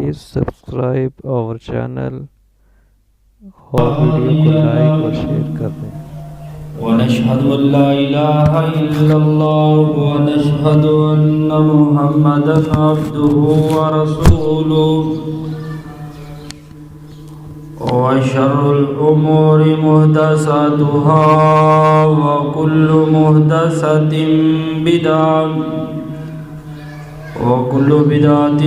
please subscribe our channel اور video کو like اور شیئر کر دیں۔ ونشهد أن لا إله إلا الله ونشهد أن محمدا عبده ورسوله وشر الأمور محدثاتها وكل محدثة بدعة وكل بدعة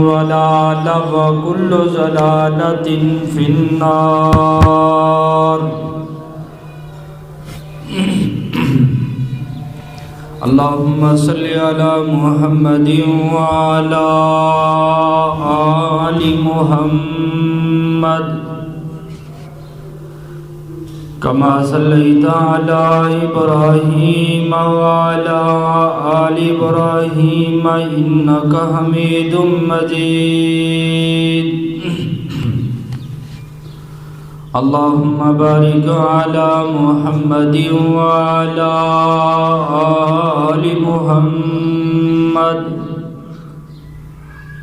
ضلالة وكل ضلالة في النار۔ اللهم صل على محمد وعلى آل محمد كما صليت على إبراهيم وعلى آل إبراهيم إنك حميد مجيد۔ اللهم بارك على محمد وعلى آل محمد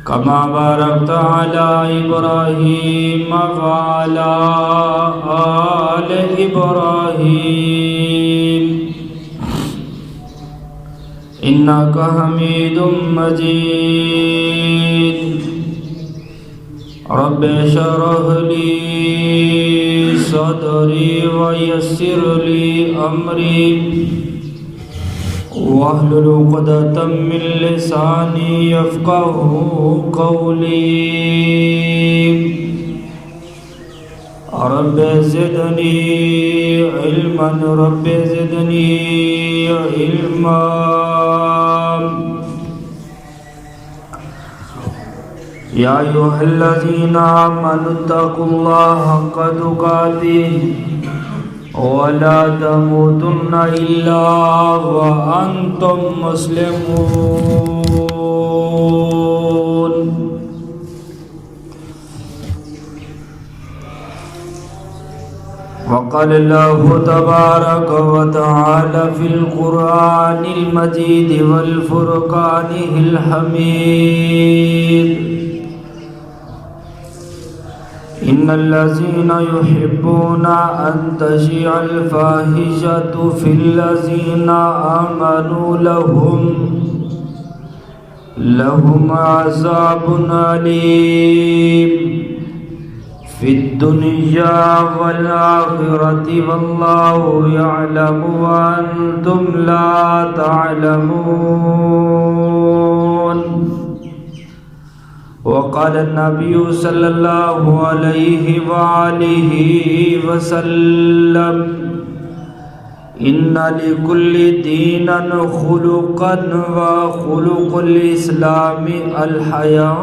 كما باركت على إبراهيم وعلى آل إبراهيم إنك حميد مجيد۔ رب اشرح لي صدري ويسر لي أمري واحلل عقدة من لساني يفقهوا قولي۔ رب زدني علما رب زدني علما۔ يا أيها الذين آمنوا اتقوا الله حق تقاته ولا تموتن إلا وأنتم مسلمون۔ وقال الله تبارك وتعالى في القرآن المجيد والفرقان الحميد: إن الذين يحبون أن تشيع الفاحشة في الذين آمنوا لهم عذاب أليم في الدنيا والآخرة والله يعلم وأنتم لا تعلمون۔ وقال النبي صلى الله عليه وآله وسلم: إن لكل دين خلقا وخلق الإسلام الحياء۔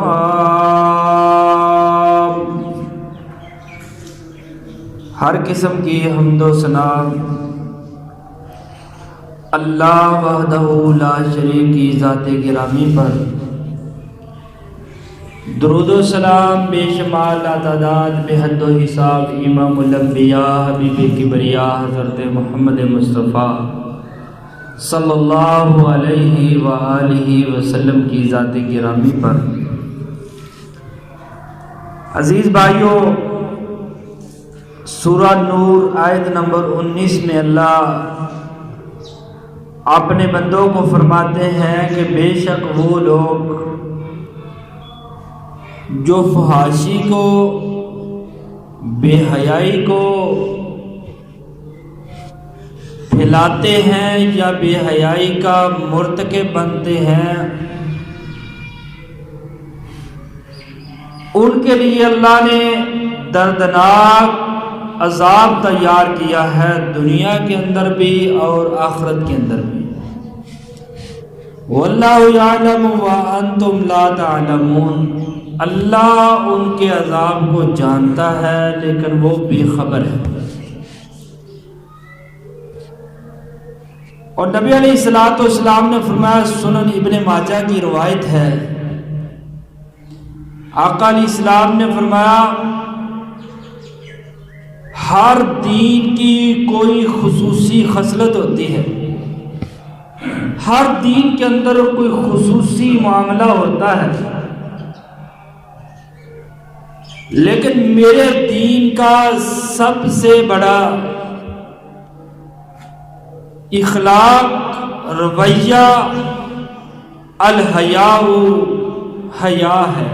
ہر قسم کی حمد و ثنا اللہ وحدہ لا شریک کی ذات گرامی پر، درود و سلام بے شمار لا تعداد بے حد و حساب امام الانبیاء حبیب کبریا حضرت محمد مصطفیٰ صلی اللہ علیہ وآلہ وسلم کی ذات گرامی پر۔ عزیز بھائیو، سورہ نور آیت نمبر 19 میں اللہ اپنے بندوں کو فرماتے ہیں کہ بے شک وہ لوگ جو فحاشی کو، بے حیائی کو پھیلاتے ہیں یا بے حیائی کا مرتکب بنتے ہیں، ان کے لیے اللہ نے دردناک عذاب تیار کیا ہے، دنیا کے اندر بھی اور آخرت کے اندر بھی۔ واللہ یعلم وانتم لا تعلمون، اللہ ان کے عذاب کو جانتا ہے لیکن وہ بے خبر ہے۔ اور نبی علیہ السلام نے فرمایا، سنن ابن ماجہ کی روایت ہے، آقا علیہ السلام نے فرمایا ہر دین کی کوئی خصوصی خصلت ہوتی ہے، ہر دین کے اندر کوئی خصوصی معاملہ ہوتا ہے، لیکن میرے دین کا سب سے بڑا اخلاق، رویہ الحیاء، حیا ہے۔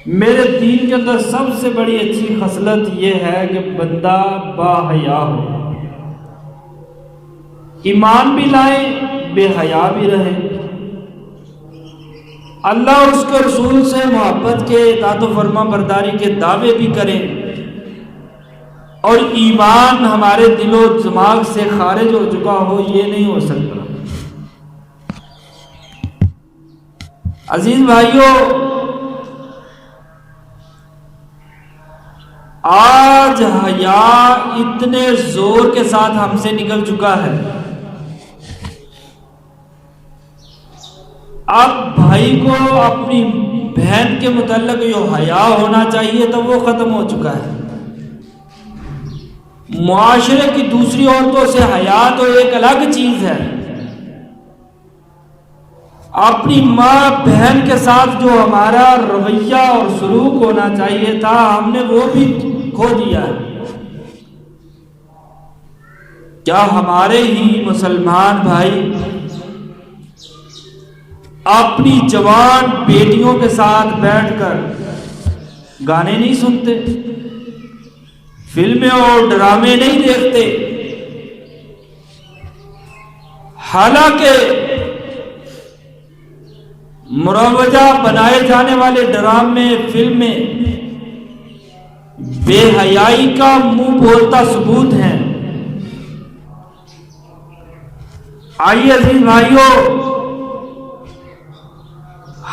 میرے دین کے اندر سب سے بڑی اچھی خصلت یہ ہے کہ بندہ با حیا ہو، ایمان بھی لائے، بے حیا بھی رہے، اللہ اور اس کے رسول سے محبت کے، اطاعت و فرما برداری کے دعوے بھی کریں، اور ایمان ہمارے دل و دماغ سے خارج ہو چکا ہو، یہ نہیں ہو سکتا۔ عزیز بھائیوں، آج حیا اتنے زور کے ساتھ ہم سے نکل چکا ہے، اب بھائی کو اپنی بہن کے متعلق جو حیا ہونا چاہیے تھا وہ ختم ہو چکا ہے۔ معاشرے کی دوسری عورتوں سے حیا تو ایک الگ چیز ہے، اپنی ماں بہن کے ساتھ جو ہمارا رویہ اور سلوک ہونا چاہیے تھا ہم نے وہ بھی کھو دیا ہے۔ کیا ہمارے ہی مسلمان بھائی اپنی جوان بیٹیوں کے ساتھ بیٹھ کر گانے نہیں سنتے، فلمیں اور ڈرامے نہیں دیکھتے؟ حالانکہ مروجہ بنائے جانے والے ڈرامے، فلمیں بے حیائی کا منہ بولتا ثبوت ہیں۔ آئیے عزیز بھائیوں،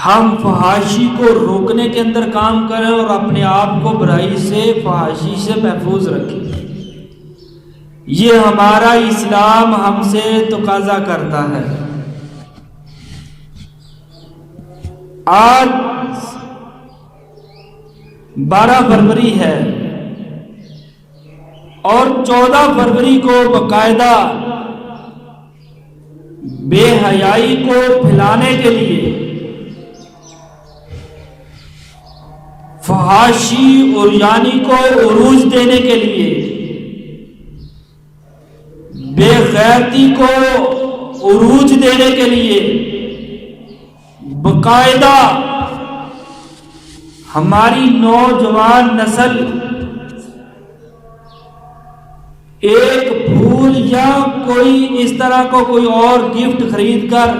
ہم فحاشی کو روکنے کے اندر کام کریں اور اپنے آپ کو برائی سے، فحاشی سے محفوظ رکھیں۔ یہ ہمارا اسلام ہم سے تقاضا کرتا ہے۔ آج 12 فروری ہے اور 14 فروری کو باقاعدہ بے حیائی کو پھیلانے کے لیے، فحاشی اور یعنی کو عروج دینے کے لیے، بے غیرتی کو عروج دینے کے لیے باقاعدہ ہماری نوجوان نسل ایک پھول یا کوئی اس طرح کو کوئی اور گفٹ خرید کر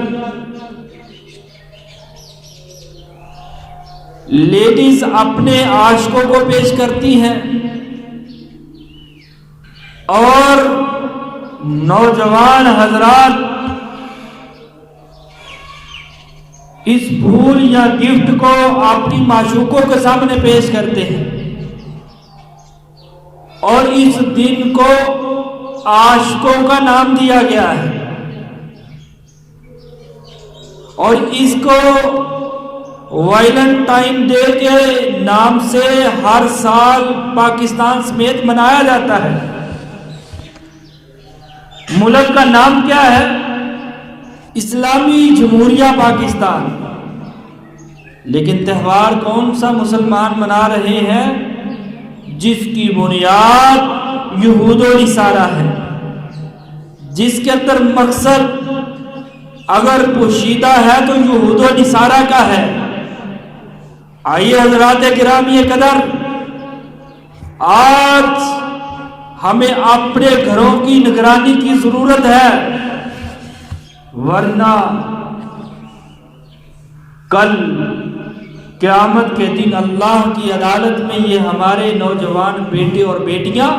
لیڈیز اپنے عاشقوں کو پیش کرتی ہیں، اور نوجوان حضرات اس پھول یا گفٹ کو اپنی معشوقوں کے سامنے پیش کرتے ہیں، اور اس دن کو عاشقوں کا نام دیا گیا ہے، اور اس کو ویلنٹائن ڈے کے نام سے ہر سال پاکستان سمیت منایا جاتا ہے۔ ملک کا نام کیا ہے؟ اسلامی جمہوریہ پاکستان، لیکن تہوار کون سا مسلمان منا رہے ہیں؟ جس کی بنیاد یہود و نصارہ ہے، جس کے اندر مقصد اگر پوشیدہ ہے تو یہود و نصارہ کا ہے۔ آئیے حضرات گرامی قدر، آج ہمیں اپنے گھروں کی نگرانی کی ضرورت ہے، ورنہ کل قیامت کے دن اللہ کی عدالت میں یہ ہمارے نوجوان بیٹے اور بیٹیاں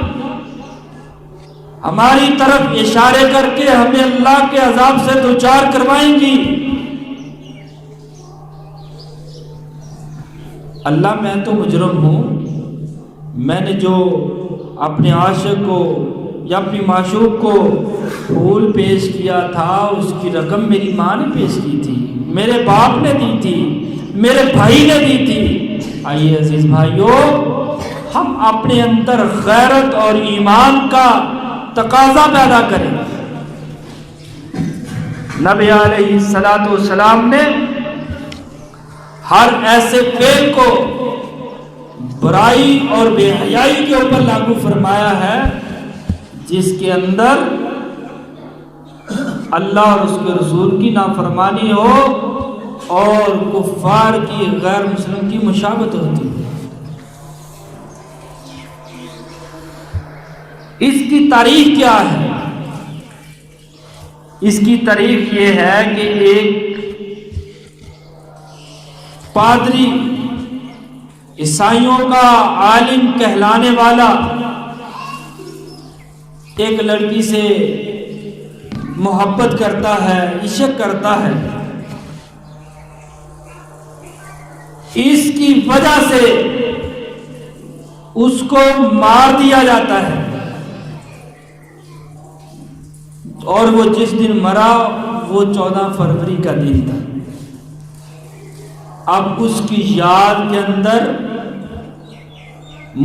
ہماری طرف اشارے کر کے ہمیں اللہ کے عذاب سے دوچار کروائیں گی۔ اللہ میں تو مجرم ہوں، میں نے جو اپنے عاشق کو یا اپنی معشوق کو پھول پیش کیا تھا اس کی رقم میری ماں نے پیش کی تھی، میرے باپ نے دی تھی، میرے بھائی نے دی تھی۔ آئیے عزیز بھائیوں، ہم اپنے اندر غیرت اور ایمان کا تقاضا پیدا کریں۔ نبی علیہ الصلوۃ والسلام نے ہر ایسے فعل کو برائی اور بے حیائی کے اوپر لاگو فرمایا ہے جس کے اندر اللہ اور اس کے رسول کی نافرمانی ہو اور کفار کی غیر مسلم کی مشابہت ہوتی ہے۔ اس کی تاریخ کیا ہے؟ اس کی تاریخ یہ ہے کہ ایک پادری، عیسائیوں کا عالم کہلانے والا، ایک لڑکی سے محبت کرتا ہے، عشق کرتا ہے۔ اس کی وجہ سے اس کو مار دیا جاتا ہے، اور وہ جس دن مرا وہ 14 فروری کا دن تھا۔ اب اس کی یاد کے اندر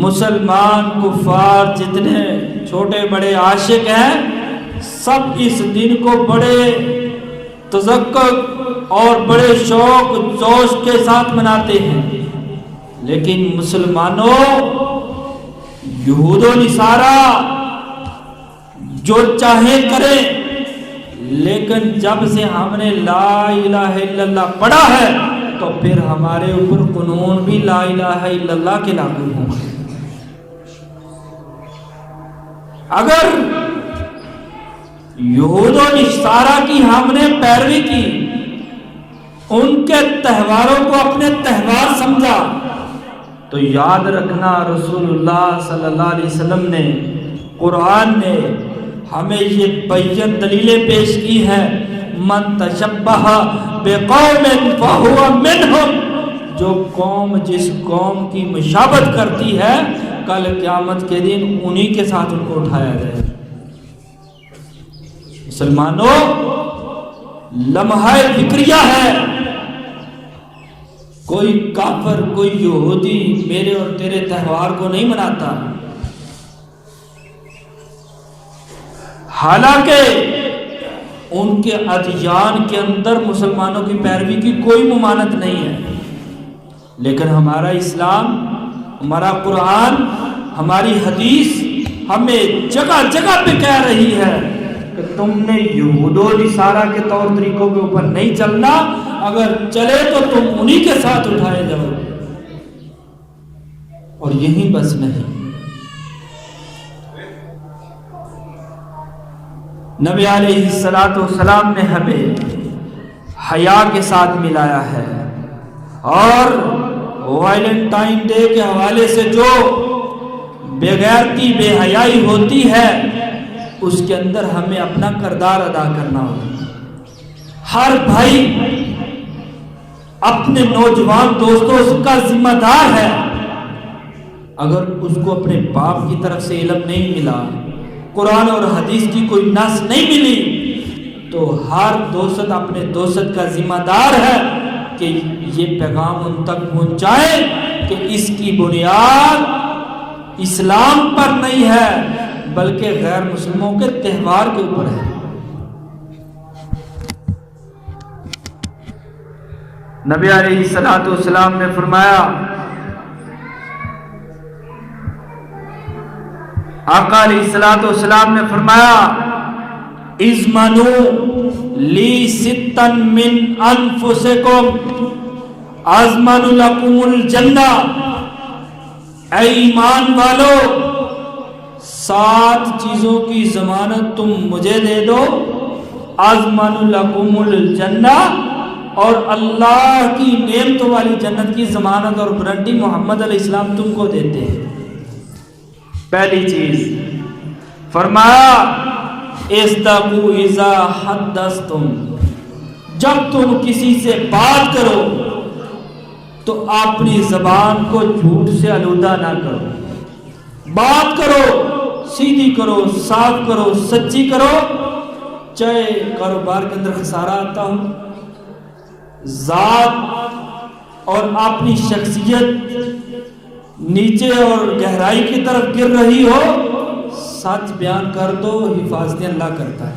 مسلمان کفار جتنے چھوٹے بڑے عاشق ہیں سب اس دن کو بڑے تذکر اور بڑے شوق جوش کے ساتھ مناتے ہیں، لیکن مسلمانوں، یہود و نصارہ جو چاہے کریں، لیکن جب سے ہم نے لا الہ الا اللہ پڑھا ہے تو پھر ہمارے اوپر قانون بھی لا الہ الا اللہ کے لاگو ہوں۔ اگر یہود و نصارہ کی ہم نے پیروی کی، ان کے تہواروں کو اپنے تہوار سمجھا، تو یاد رکھنا رسول اللہ صلی اللہ علیہ وسلم نے، قرآن نے ہمیں یہ بین دلیلیں پیش کی ہے، من تشبہ بقوم فہو منہم، جو قوم جس قوم کی مشابہت کرتی ہے کل قیامت کے دن انہی کے ساتھ ان کو اٹھایا جائے۔ مسلمانوں، لمحہ فکریہ ہے، کوئی کافر، کوئی یہودی میرے اور تیرے تہوار کو نہیں مناتا، حالانکہ ان کے ادیان کے اندر مسلمانوں کی پیروی کی کوئی ممانعت نہیں ہے، لیکن ہمارا اسلام، ہمارا قرآن، ہماری حدیث ہمیں جگہ جگہ پہ کہہ رہی ہے کہ تم نے یہود و نصارہ کے طور طریقوں کے اوپر نہیں چلنا، اگر چلے تو تم انہی کے ساتھ اٹھائے جاؤ۔ اور یہی بس نہیں، نبی علیہ السلام نے ہمیں حیا کے ساتھ ملایا ہے، اور ویلنٹائن ڈے کے حوالے سے جو بغیرتی بے حیائی ہوتی ہے اس کے اندر ہمیں اپنا کردار ادا کرنا ہوگا۔ ہر بھائی اپنے نوجوان دوستوں کا ذمہ دار ہے، اگر اس کو اپنے باپ کی طرف سے علم نہیں ملا، قرآن اور حدیث کی کوئی نص نہیں ملی، تو ہر دوست اپنے دوست کا ذمہ دار ہے کہ یہ پیغام ان تک پہنچائے کہ اس کی بنیاد اسلام پر نہیں ہے بلکہ غیر مسلموں کے تہوار کے اوپر ہے۔ نبی علیہ السلام نے فرمایا، آقا علیہ السلام نے فرمایا، اضمنوا لی ستن من انفسکم اضمن لکم الجنہ، اے ایمان والو 7 چیزوں کی ضمانت تم مجھے دے دو، اضمن لکم الجنہ، اور اللہ کی نعمتوں والی جنت کی ضمانت اور گارنٹی محمد علیہ السلام تم کو دیتے ہیں۔ پہلی چیز فرمایا، اصدقوا اذا حدثتم، جب تم کسی سے بات کرو تو اپنی زبان کو جھوٹ سے آلودہ نہ کرو، بات کرو سیدھی کرو، صاف کرو، سچی کرو، چاہے کاروبار کے اندر خسارہ آتا ہو، ذات اور اپنی شخصیت نیچے اور گہرائی کی طرف گر رہی ہو، سچ بیان کر دو، حفاظتیں اللہ کرتا ہے،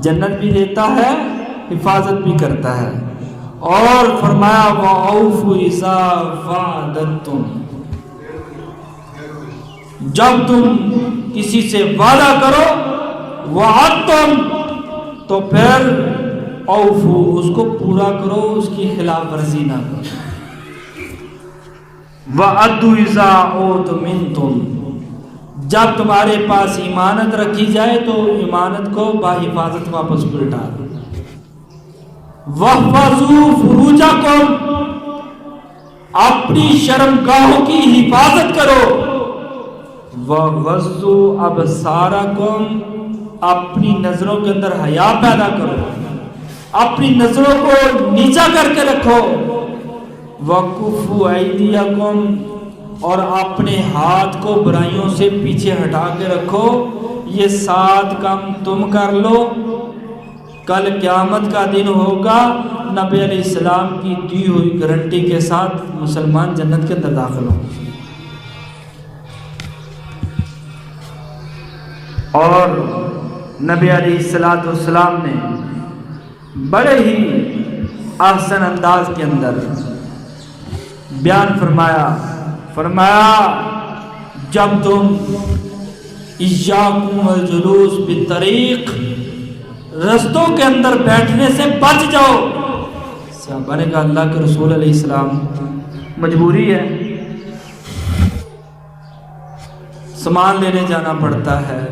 جنت بھی دیتا ہے، حفاظت بھی کرتا ہے۔ اور فرمایا وَأَوْفُوا إِذَا وَعَدْتُمْ، جب تم کسی سے وعدہ کرو وعدتم تو پھر اوفو اس کو پورا کرو، اس کی خلاف ورزی نہ کرو۔ وَأَدُّوا إِذَا أُؤْتُمِنْتُمْ، جب تمہارے پاس امانت رکھی جائے تو امانت کو باحفاظت واپس پلٹا دو۔ وَاحْفَظُوا فُرُوجَكُمْ، اپنی شرمگاہوں کی حفاظت کرو۔ وَغَضُّوا أَبْصَارَكُمْ، اپنی نظروں کے اندر حیا پیدا کرو، اپنی نظروں کو نیچا کر کے رکھو۔ وَكُفُّوا أَيْدِيَكُمْ، اور اپنے ہاتھ کو برائیوں سے پیچھے ہٹا کے رکھو۔ یہ 7 کام تم کر لو، کل قیامت کا دن ہوگا، نبی علیہ السلام کی دی ہوئی گارنٹی کے ساتھ مسلمان جنت کے اندر داخل ہوں۔ اور نبی علیہ السلام نے بڑے ہی احسن انداز کے اندر بیان فرمایا جب تم ایاکم والجلوس بالطریق، رستوں کے اندر بیٹھنے سے بچ جاؤ۔ صحابہ نے کہا اللہ کے رسول علیہ السلام مجبوری ہے، سامان لینے جانا پڑتا ہے،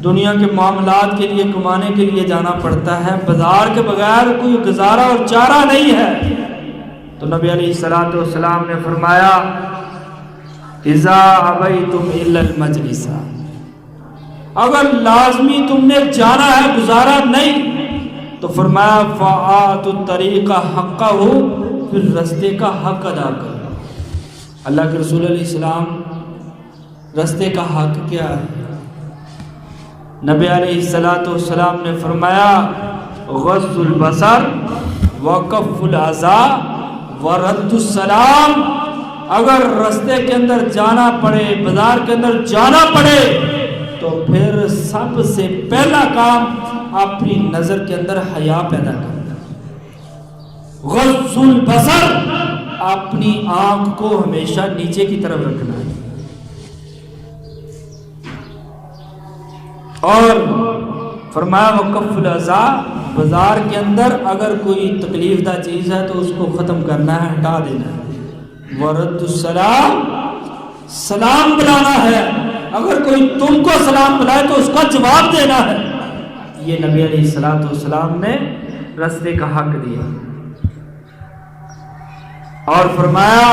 دنیا کے معاملات کے لیے کمانے کے لیے جانا پڑتا ہے، بازار کے بغیر کوئی گزارا اور چارہ نہیں ہے۔ تو نبی علیہ السلام نے فرمایا اذا ابیتم الا المجلس، اگر لازمی تم نے جانا ہے گزارا نہیں تو فرمایا فآتوا الطریق حقہ، پھر رستے کا حق ادا کرو۔ اللہ کے رسول علیہ السلام رستے کا حق کیا ہے؟ نبی علیہ السلام نے فرمایا غض البصر وکف الاذى ورد السلام، اگر رستے کے اندر جانا پڑے، بازار کے اندر جانا پڑے تو پھر سب سے پہلا کام اپنی نظر کے اندر حیا پیدا کرنا۔ غض البصر، اپنی آنکھ کو ہمیشہ نیچے کی طرف رکھنا ہے۔ اور فرمایا وقف الاذى، بازار کے اندر اگر کوئی تکلیف دہ چیز ہے تو اس کو ختم کرنا ہے، ہٹا دینا ہے۔ ورد السلام، سلام بلانا ہے، اگر کوئی تم کو سلام بلائے تو اس کا جواب دینا ہے۔ یہ نبی علیہ السلام نے رستے کا حق دیا۔ اور فرمایا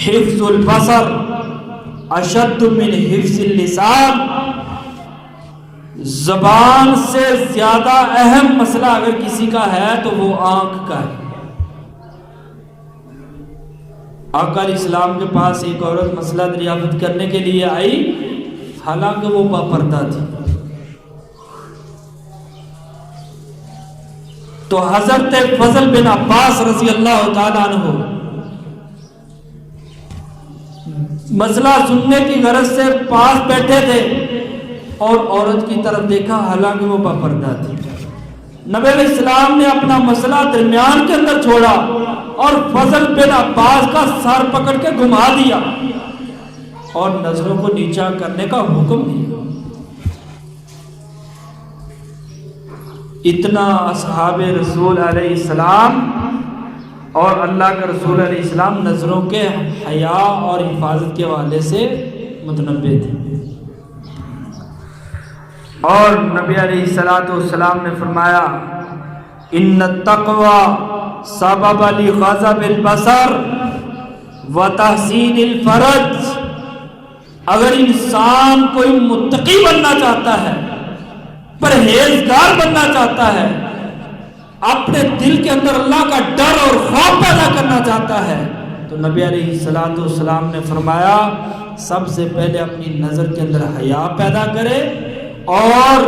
حفظ البصر اشد من حفظ اللسان، زبان سے زیادہ اہم مسئلہ اگر کسی کا ہے تو وہ آنکھ کا ہے۔ آقا علیہ السلام کے پاس ایک عورت مسئلہ دریافت کرنے کے لیے آئی، حالانکہ وہ باپردہ تھی۔ تو حضرت فضل بن عباس رضی اللہ تعالیٰ عنہ مسئلہ سننے کی غرض سے پاس بیٹھے تھے اور عورت کی طرف دیکھا، حالانکہ وہ باپردہ تھی۔ نبی علیہ السلام نے اپنا مسئلہ درمیان کے اندر چھوڑا اور فضل بن عباس کا سر پکڑ کے گھما دیا اور نظروں کو نیچا کرنے کا حکم دیا۔ اتنا اصحاب رسول علیہ السلام اور اللہ کے رسول علیہ السلام نظروں کے حیا اور حفاظت کے حوالے سے متنبع تھے۔ اور نبی علیہ السلام نے فرمایا ان التقوی سبب لغضب البصر وتحسین الفرج، اگر انسان کوئی متقی بننا چاہتا ہے، پرہیزگار بننا چاہتا ہے، اپنے دل کے اندر اللہ کا ڈر اور خوف پیدا کرنا چاہتا ہے، تو نبی علیہ السلام نے فرمایا سب سے پہلے اپنی نظر کے اندر حیا پیدا کرے، اور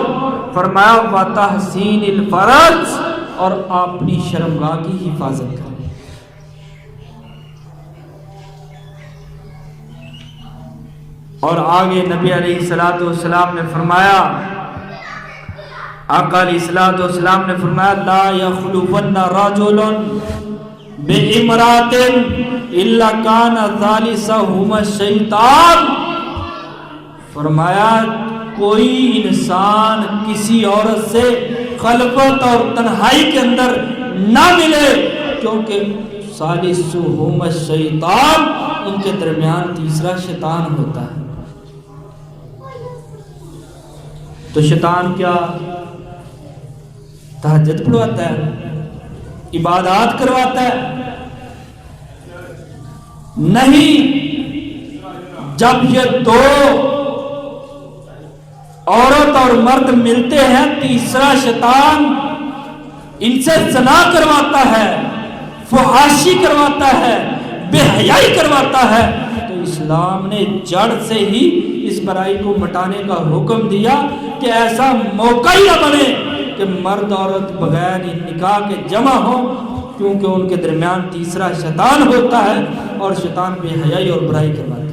فرمایا وتحسین الفرج، اور اپنی شرمگاہ کی حفاظت کرے۔ اور آگے نبی علیہ السلام نے فرمایا آقا علیہ الصلوۃ والسلام نے فرمایا لا یخلون رجل بامرأۃ الا کان ثالثہما الشیطان، فرمایا کوئی انسان کسی عورت سے خلوت اور تنہائی کے اندر نہ ملے کیونکہ ثالثہما الشیطان، ان کے درمیان تیسرا شیطان ہوتا ہے۔ تو شیطان کیا تہجد پڑھواتا ہے، عبادات کرواتا ہے؟ نہیں، جب یہ دو عورت اور مرد ملتے ہیں تیسرا شیطان ان سے زنا کرواتا ہے، فحاشی کرواتا ہے، بے حیائی کرواتا ہے۔ تو اسلام نے جڑ سے ہی اس برائی کو مٹانے کا حکم دیا کہ ایسا موقع ہی نہ بنے کہ مرد عورت بغیر نکاح کے جمع ہو، کیونکہ ان کے درمیان تیسرا شیطان ہوتا ہے اور شیطان بے حیائی اور برائی کرواتا ہے۔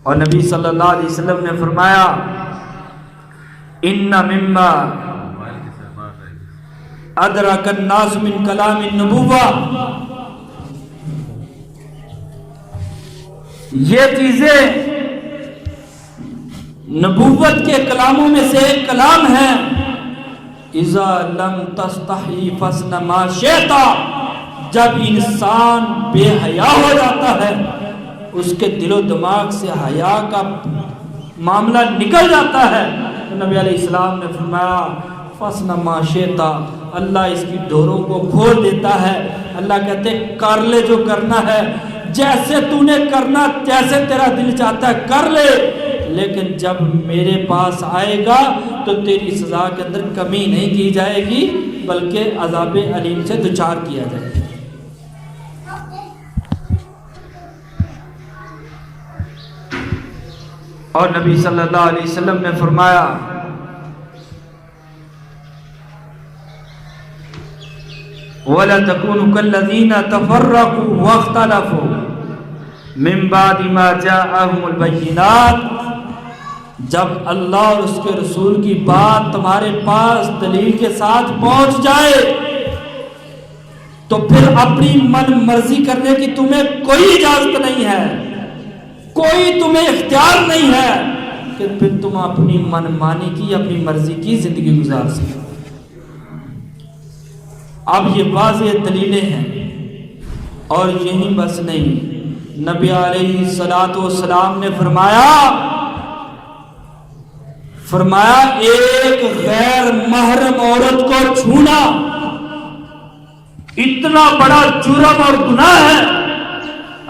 اور نبی صلی اللہ علیہ وسلم نے فرمایا ان مما ادرک الناس من کلام النبوہ، یہ چیزیں نبوت کے کلاموں میں سے ایک کلام ہے، اذا لم تستحی فاصنع ما شئت، جب انسان بے حیا ہو جاتا ہے، اس کے دل و دماغ سے حیا کا معاملہ نکل جاتا ہے، تو نبی علیہ السلام نے فرمایا فاصنع ما شئت، اللہ اس کی ڈوروں کو کھول دیتا ہے۔ اللہ کہتے کر لے جو کرنا ہے، جیسے تو نے کرنا، جیسے تیرا دل چاہتا ہے کر لے، لیکن جب میرے پاس آئے گا تو تیری سزا کے اندر کمی نہیں کی جائے گی بلکہ عذاب علیم سے دوچار کیا جائے گا۔ اور نبی صلی اللہ علیہ وسلم نے فرمایا وَلَا تَكُونُوا كَالَّذِينَ تَفَرَّقُوا وَاخْتَلَفُوا مِن بَعْدِ مَا جَاءَهُمُ الْبَيِّنَاتُ، جب اللہ اور اس کے رسول کی بات تمہارے پاس دلیل کے ساتھ پہنچ جائے تو پھر اپنی من مرضی کرنے کی تمہیں کوئی اجازت نہیں ہے، کوئی تمہیں اختیار نہیں ہے کہ پھر تم اپنی من مانی کی، اپنی مرضی کی زندگی گزار سکو۔ اب یہ واضح دلیلیں ہیں، اور یہی بس نہیں، نبی علیہ الصلوۃ والسلام نے فرمایا ایک غیر محرم عورت کو چھونا اتنا بڑا جرم اور گناہ ہے۔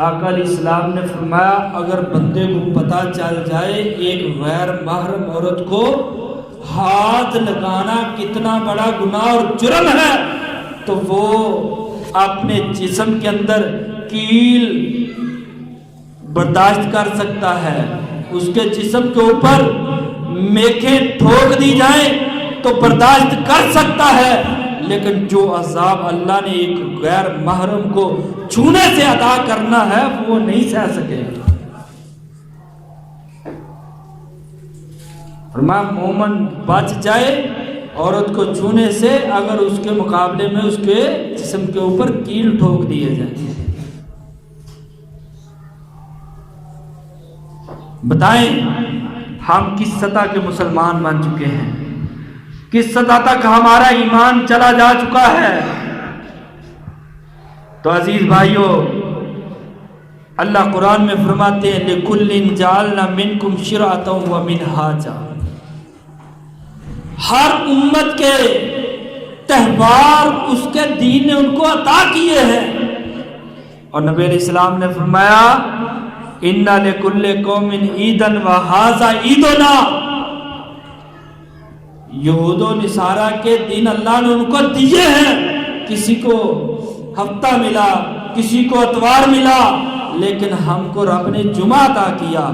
آقا علیہ السلام نے فرمایا اگر بندے کو پتہ چل جائے ایک غیر محرم عورت کو ہاتھ لگانا کتنا بڑا گناہ اور جرم ہے، تو وہ اپنے جسم کے اندر کیل برداشت کر سکتا ہے، اس کے جسم کے اوپر میخیں ٹھوک دی جائیں تو برداشت کر سکتا ہے، لیکن جو عذاب اللہ نے ایک غیر محرم کو چھونے سے ادا کرنا ہے وہ نہیں سہ سکے۔ فرمایا مومن بچ جائے عورت کو چھونے سے اگر اس کے مقابلے میں اس کے جسم کے اوپر کیل ٹھوک دیے جائیں۔ بتائیں ہم کس سطح کے مسلمان بن چکے ہیں، کس سطح تک ہمارا ایمان چلا جا چکا ہے۔ تو عزیز بھائیو، اللہ قرآن میں فرماتے ہیں لِكُلٍّ جَعَلْنَا مِنْكُمْ شِرْعَةً وَمِنْهَاجًا، ہر امت کے تہوار اس کے دین نے ان کو عطا کیے ہیں۔ اور نبی علیہ السلام نے فرمایا اِنَّ لِكُلِّ قَوْمٍ عِيدًا وَهَذَا عِيدُنَا، یہود و نصارہ کے دین اللہ نے ان کو دیے ہیں، کسی کو ہفتہ ملا، کسی کو اتوار ملا، لیکن ہم کو رب نے جمعہ عطا کیا،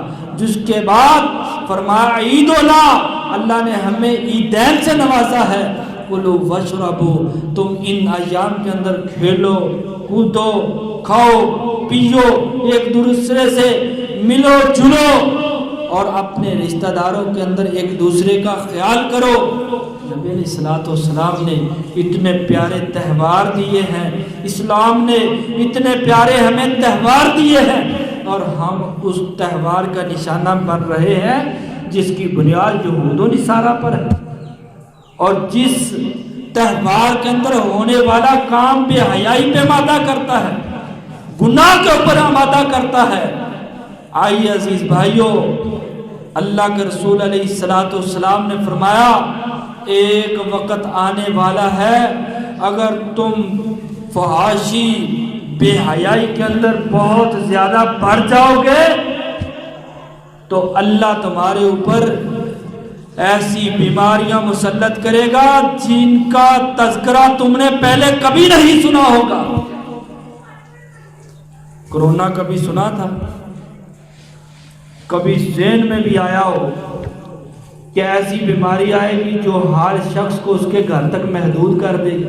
جس کے بعد فرمایا عیدنا، اللہ نے ہمیں عیدین سے نوازا ہے۔ کلو وشربو، تم ان ایام کے اندر کھیلو کودو کھاؤ پیو، ایک دوسرے سے ملو جلو، اور اپنے رشتہ داروں کے اندر ایک دوسرے کا خیال کرو۔ نبی علیہ الصلوۃ والسلام نے اتنے پیارے تہوار دیے ہیں، اسلام نے اتنے پیارے ہمیں تہوار دیے ہیں، اور ہم اس تہوار کا نشانہ بن رہے ہیں جس کی بنیاد یہود و نصارہ پر ہے، اور جس تہوار کے اندر ہونے والا کام بے حیائی پہ آمادہ کرتا ہے، گناہ کے اوپر آمادہ کرتا ہے۔ آئیے عزیز بھائیوں، اللہ کے رسول علیہ الصلوۃ والسلام نے فرمایا ایک وقت آنے والا ہے اگر تم فحاشی بے حیائی کے اندر بہت زیادہ بڑھ جاؤ گے تو اللہ تمہارے اوپر ایسی بیماریاں مسلط کرے گا جن کا تذکرہ تم نے پہلے کبھی نہیں سنا ہوگا۔ کرونا کبھی سنا تھا؟ کبھی ذہن میں بھی آیا ہو کہ ایسی بیماری آئے گی جو ہر شخص کو اس کے گھر تک محدود کر دے گی،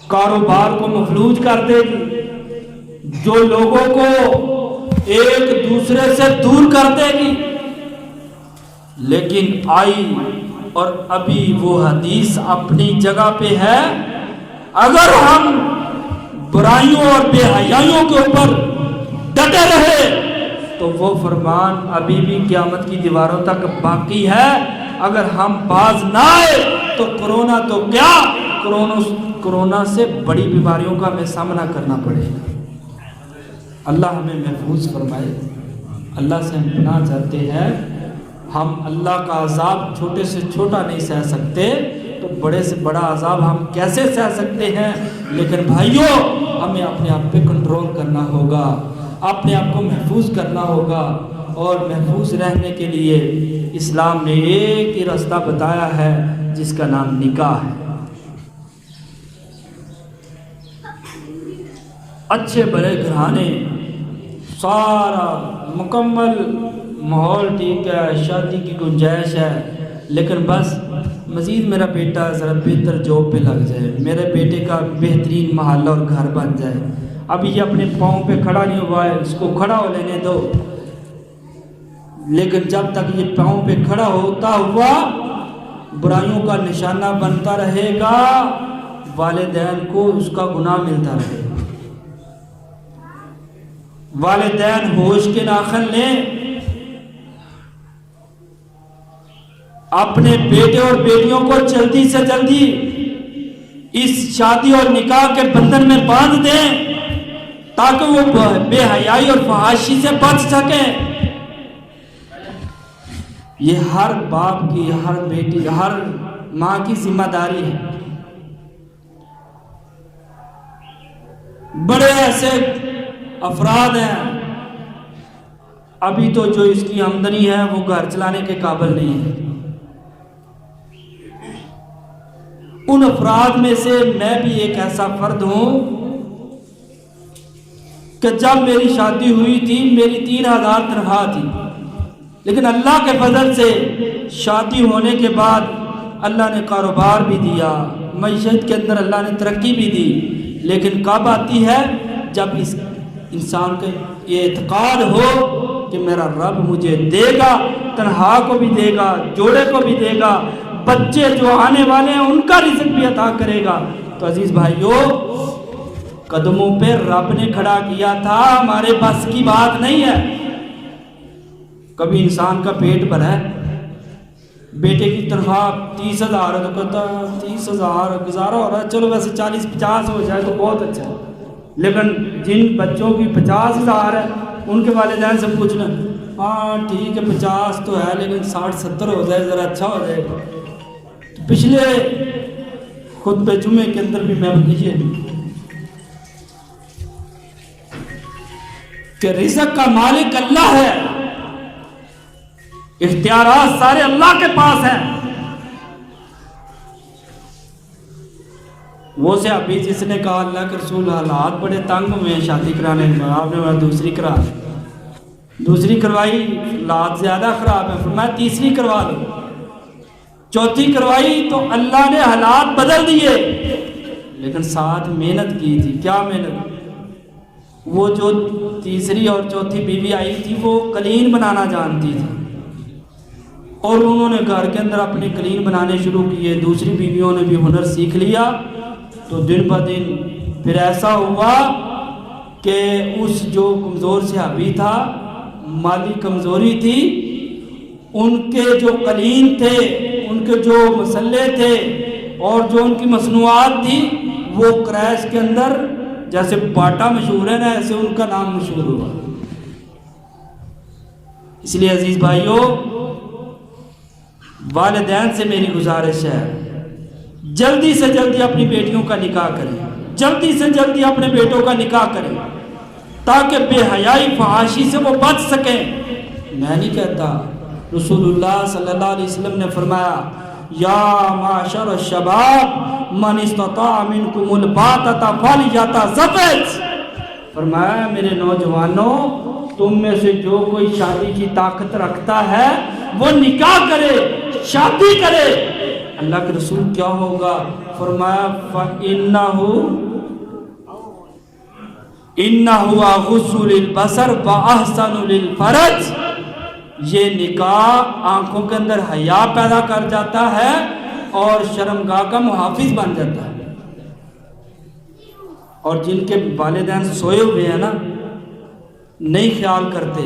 کاروبار کو مفلوج کر دے گی، جو لوگوں کو ایک دوسرے سے دور کر دے گی؟ لیکن آئی، اور ابھی وہ حدیث اپنی جگہ پہ ہے۔ اگر ہم برائیوں اور بے حیائیوں کے اوپر ڈٹے رہے تو وہ فرمان ابھی بھی قیامت کی دیواروں تک باقی ہے۔ اگر ہم باز نہ آئے تو کرونا تو کیا، کرونا سے بڑی بیماریوں کا ہمیں سامنا کرنا پڑے گا۔ اللہ ہمیں محفوظ فرمائے۔ اللہ سے ہم پناہ چاہتے ہیں، ہم اللہ کا عذاب چھوٹے سے چھوٹا نہیں سہ سکتے تو بڑے سے بڑا عذاب ہم کیسے سہ سکتے ہیں؟ لیکن بھائیوں، ہمیں اپنے آپ پہ کنٹرول کرنا ہوگا، اپنے آپ کو محفوظ کرنا ہوگا، اور محفوظ رہنے کے لیے اسلام نے ایک ہی راستہ بتایا ہے جس کا نام نکاح ہے۔ اچھے بڑے گھرانے، سارا مکمل ماحول ٹھیک ہے، شادی کی گنجائش ہے، لیکن بس مزید میرا بیٹا ذرا بہتر جاب پہ لگ جائے، میرے بیٹے کا بہترین محلہ اور گھر بن جائے، ابھی یہ اپنے پاؤں پہ کھڑا نہیں ہوا ہے، اس کو کھڑا ہو لینے دو۔ لیکن جب تک یہ پاؤں پہ کھڑا ہوتا ہوا برائیوں کا نشانہ بنتا رہے گا، والدین کو اس کا گناہ ملتا رہے گا۔ والدین ہوش کے ناخن لیں، اپنے بیٹے اور بیٹیوں کو جلدی سے جلدی اس شادی اور نکاح کے بندھن میں باندھ دیں تاکہ وہ بے حیائی اور فحاشی سے بچ سکیں۔ یہ ہر باپ کی، ہر بیٹی، ہر ماں کی ذمہ داری ہے۔ بڑے ایسے افراد ہیں ابھی تو جو اس کی آمدنی ہے وہ گھر چلانے کے قابل نہیں ہے۔ ان افراد میں سے میں بھی ایک ایسا فرد ہوں کہ جب میری شادی ہوئی تھی میری 3000 تنخواہ تھی، لیکن اللہ کے فضل سے شادی ہونے کے بعد اللہ نے کاروبار بھی دیا، معیشت کے اندر اللہ نے ترقی بھی دی، لیکن کب آتی ہے؟ جب اس انسان کا یہ اعتقاد ہو کہ میرا رب مجھے دے گا، تنہا کو بھی دے گا، جوڑے کو بھی دے گا، بچے جو آنے والے ہیں ان کا رزق بھی عطا کرے گا۔ تو عزیز بھائیوں، قدموں پہ رب نے کھڑا کیا تھا، ہمارے بس کی بات نہیں ہے۔ کبھی انسان کا پیٹ بھرا ہے، بیٹے کی تنخواہ 30,000 ہے تو کہتا 30,000 گزارا ہو رہا ہے، چلو ویسے 40-50 ہو جائے تو بہت اچھا ہے، لیکن جن بچوں کی 50,000 ہے ان کے والدین سے پوچھنا، ہاں ٹھیک ہے 50 تو ہے لیکن 60-70 ہو جائے ذرا اچھا ہو جائے گا۔ تو پچھلے خطبہ جمعے کے اندر بھی میں بتائیے کہ رزق کا مالک اللہ ہے، اختیارات سارے اللہ کے پاس ہیں۔ وہ سے ابھی جس نے کہا اللہ کے رسول حالات بڑے تنگ ہوئے ہیں شادی کرانے میں، آپ نے دوسری کروائی، حالات زیادہ خراب ہے، فرمایا تیسری کروا لو، چوتھی کروائی تو اللہ نے حالات بدل دیے، لیکن ساتھ محنت کی تھی۔ کیا محنت؟ وہ جو تیسری اور چوتھی بیوی آئی تھی وہ قلین بنانا جانتی تھی، اور انہوں نے گھر کے اندر اپنے کلین بنانے شروع کیے، دوسری بیویوں نے بھی ہنر سیکھ لیا، تو دن بہ دن پھر ایسا ہوا کہ اس جو کمزور صحابی تھا، مالی کمزوری تھی، ان کے جو قلین تھے، ان کے جو مسلح تھے اور جو ان کی مصنوعات تھی، وہ قریش کے اندر جیسے باٹا مشہور ہے نا، ایسے ان کا نام مشہور ہوا۔ اس لیے عزیز بھائیوں، والدین سے میری گزارش ہے، جلدی سے جلدی اپنی بیٹیوں کا نکاح کریں، جلدی سے جلدی اپنے بیٹوں کا نکاح کریں، تاکہ بے حیائی فحاشی سے وہ بچ سکیں۔ میں نہیں کہتا، رسول اللہ صلی اللہ علیہ وسلم نے فرمایا، یا معاشر الشباب من استطاع منکم الباءۃ فلیتزوج، فرمایا میرے نوجوانوں، تم میں سے جو کوئی شادی کی طاقت رکھتا ہے وہ نکاح کرے، شادی کرے۔ اللہ کے رسول کیا ہوگا؟ فرمایا اِنَّهُ أَغُضُّ لِلْبَصَرِ وَأَحْسَنُ لِلْفَرْجِ، یہ نکاح آنکھوں کے اندر حیا پیدا کر جاتا ہے اور شرمگاہ کا محافظ بن جاتا ہے۔ اور جن کے والدین سوئے ہوئے ہیں نا، نہیں خیال کرتے،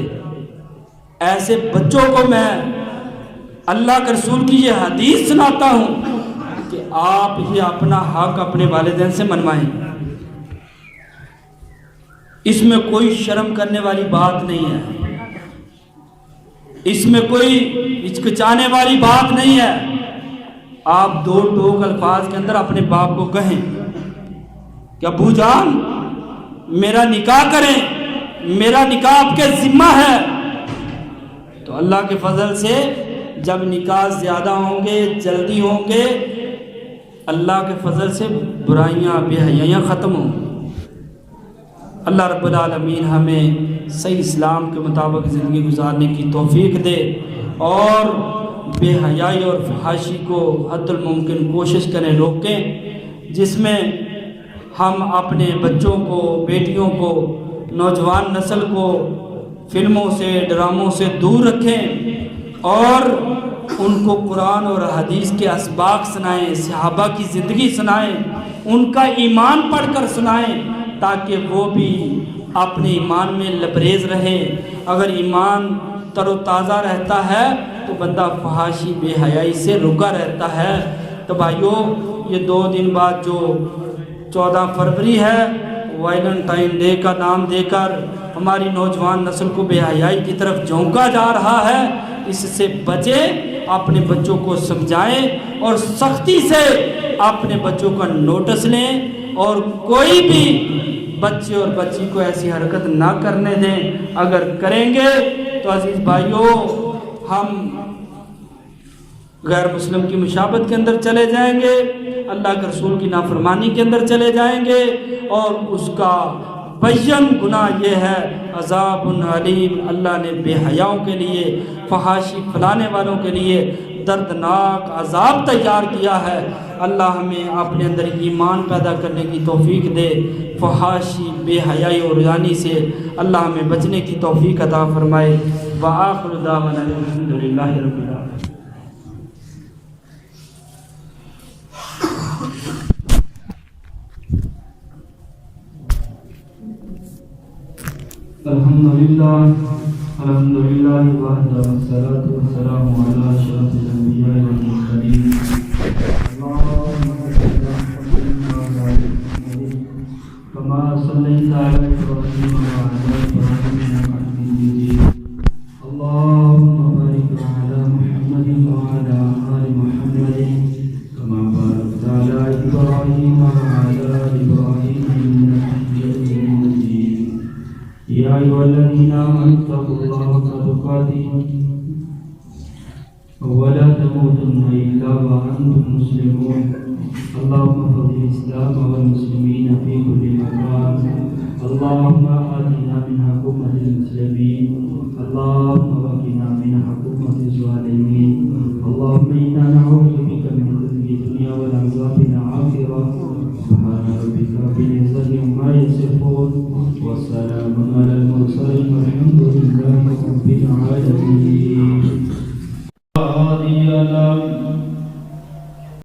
ایسے بچوں کو میں اللہ کے رسول کی یہ حدیث سناتا ہوں کہ آپ یہ اپنا حق اپنے والدین سے منوائیں۔ اس میں کوئی شرم کرنے والی بات نہیں ہے، اس میں کوئی ہچکچانے والی بات نہیں ہے۔ آپ دو ٹوک الفاظ کے اندر اپنے باپ کو کہیں کہ ابو جان میرا نکاح کریں، میرا نکاح آپ کے ذمہ ہے، تو اللہ کے فضل سے جب نکاح زیادہ ہوں گے، جلدی ہوں گے، اللہ کے فضل سے برائیاں، بے حیائیاں ختم ہوں۔ اللہ رب العالمین ہمیں صحیح اسلام کے مطابق زندگی گزارنے کی توفیق دے، اور بے حیائی اور فحاشی کو حد الممکن کوشش کریں روکیں، جس میں ہم اپنے بچوں کو، بیٹیوں کو، نوجوان نسل کو فلموں سے، ڈراموں سے دور رکھیں، اور ان کو قرآن اور حدیث کے اسباق سنائیں، صحابہ کی زندگی سنائیں، ان کا ایمان پڑھ کر سنائیں، تاکہ وہ بھی اپنے ایمان میں لبریز رہے۔ اگر ایمان تر و تازہ رہتا ہے تو بندہ فحاشی، بے حیائی سے رکا رہتا ہے۔ تو بھائیوں، یہ 2 دن بعد جو 14 فروری ہے، ویلنٹائن ڈے کا نام دے کر ہماری نوجوان نسل کو بے حیائی کی طرف جھونکا جا رہا ہے، اس سے بچیں، اپنے بچوں کو سمجھائیں اور سختی سے اپنے بچوں کا نوٹس لیں، اور کوئی بھی بچے اور بچی کو ایسی حرکت نہ کرنے دیں۔ اگر کریں گے تو عزیز بھائیوں، ہم غیر مسلم کی مشابہت کے اندر چلے جائیں گے، اللہ کے رسول کی نافرمانی کے اندر چلے جائیں گے، اور اس کا بین گناہ یہ ہے عذاب علیم۔ اللہ نے بے حیاؤں کے لیے، فحاشی پھیلانے والوں کے لیے دردناک عذاب تیار کیا ہے۔ اللہ ہمیں اپنے اندر ایمان پیدا کرنے کی توفیق دے، فحاشی، بے حیائی اور رانی سے اللہ ہمیں بچنے کی توفیق عطا فرمائے۔ وآخر دعوانا الحمدللہ رب العالمین۔ الحمدللہ وحدہ والصلاة والسلام علی اشرف الانبیاء والمرسلین۔ اللہم صل علی محمد کما صلیت علی ابراہیم وعلی ابراہیم انک حمید مجید۔ اللہم بارک علی محمد وعلی آل محمد کما بارکت علی ابراہیم وعلی آل ابراہیم انک حمید مجید۔ یا ایھا الذین آمنوا اتقوا اللہ حق تقاته ولا تموتن الا وانتم مسلمون۔ اللهم احفظ الاسلام والمسلمین فی کل مکان۔ اللهم آتنا من حکومت المسلمین، اللهم وقنا من حکومت الظالمین۔ اللهم انا نعوذ بک من خزي الدنیا والعذاب الآخرة